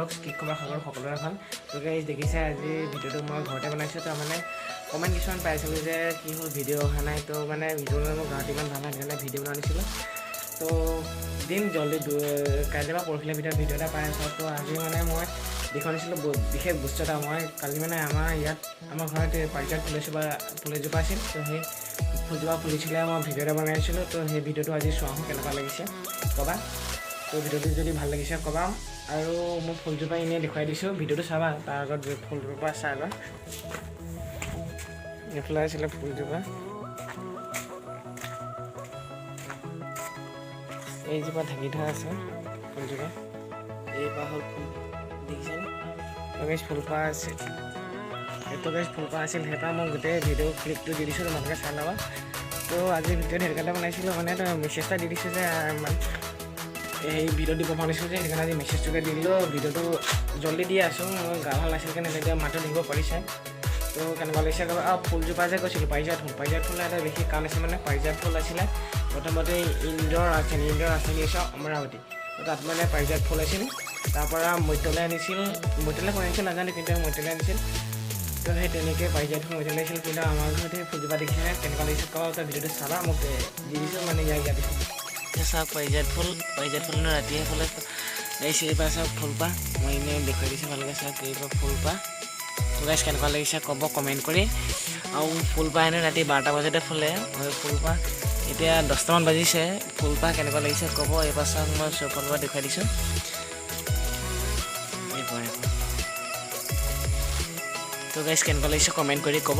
blogs কি খবৰ সকলোৰে ভাল তো গাইজ দেখিছে আজি ভিডিঅ'টো মই ঘৰতে বনাইছোঁ তো মানে কমেণ্ট কিছুমান পাইছিলোঁ যে কি হ'ল ভিডিঅ' অহা নাই তো মানে ভিডিঅ'টো মোৰ গাঁৱত ইমান ভাল সেইকাৰণে ভিডিঅ' বনাইছিলোঁ তো দিন জল্দি কাইলৈ বা পৰহিলৈ ভিতৰত ভিডিঅ' এটা পাই আছোঁ তো আজি মানে মই দেখুৱাইছিলোঁ বিশেষ বস্তু এটা মই কালি মানে আমাৰ ইয়াত আমাৰ ঘৰত পাৰিজাত ফুলজোপা আছিল তো সেই ফুলজোপা ফুলিছিলে মই ভিডিঅ' এটা বনাইছিলোঁ তো সেই ভিডিঅ'টো আজি চোৱা কেনেকুৱা লাগিছে ক'বা তো ভিডিঅ'টো যদি ভাল লাগিছে ক'বা আৰু মই ফুলজোপা এনেই দেখুৱাই দিছোঁ ভিডিঅ'টো চাবা তাৰ আগত ফুলজোপা চাই লোৱা এইফালে আছিলে ফুলজোপা এইজোপা ঢাকি থোৱা আছে ফুলজোপা এইপা হ'ল ফুল দেখিছেনে গাইজ ফুলপাহ আছে এইটো গাইজ ফুলপাহ আছিল সেইপা মই গোটেই ভিডিঅ' ক্লিপটো দি দিছোঁ তোমালোকে চাই ল'বা তো আজি ভিডিঅ'ত সেইকাৰণে বনাইছিলোঁ মানে মেছেজ এটা দি দিছোঁ যে এই ভিডিঅ' দিব পাৰিছোঁ যে সেইকাৰণে আজি মেছেজটোকে দি দিলোঁ ভিডিঅ'টো জল্দি দি আছোঁ মই গা ভাল নাছিল কাৰণে এতিয়া মাতো দিব পাৰিছে তো কেনেকুৱা লাগিছে ফুলজোপা যে কৈছিলোঁ পাৰিজাত ফুল এটা বিশেষ কাৰণ আছে মানে পাৰিজাত ফুল আছিলে প্ৰথমতে ইন্দৰ আঁচনি অমৰাৱতী তাত মানে পাৰিজাত ফুল আছিল তাৰপৰা মৈতলৈ আনিছিল মৈতলৈ কৰিছিল নাজানো কিন্তু মৈতলৈ আনিছিল তো সেই তেনেকৈ পাৰিজাত ফুল মৈতলৈ আহিছিল কিন্তু আমাৰ ঘৰত সেই ফুলজোপা দেখিছে কেনেকুৱা লাগিছে ক'বা ভিডিঅ'টো চাবা মোক দি দিছোঁ মানে ইয়াক দিছোঁ চাওক পাৰিজাত ফুল ৰাতিহে ফুলে গাইছে এইবাৰ চাওক ফুলপাহ মই এনেই দেখুৱাই দিছোঁ ভালকৈ চাওক এইবাৰ ফুলপাহ তো গাইছ কেনেকুৱা লাগিছে ক'ব কমেণ্ট কৰি আৰু ফুলপাহ হেনো ৰাতি 12টা বজাতে ফুলে ফুলপাহ এতিয়া 10টামান বাজিছে ফুলপাহ কেনেকুৱা লাগিছে ক'ব এইবাৰ চাওক মই ফুলপাহ দেখুৱাই দিছোঁ তো গাইছ কেনেকুৱা লাগিছে কমেণ্ট কৰি ক'ব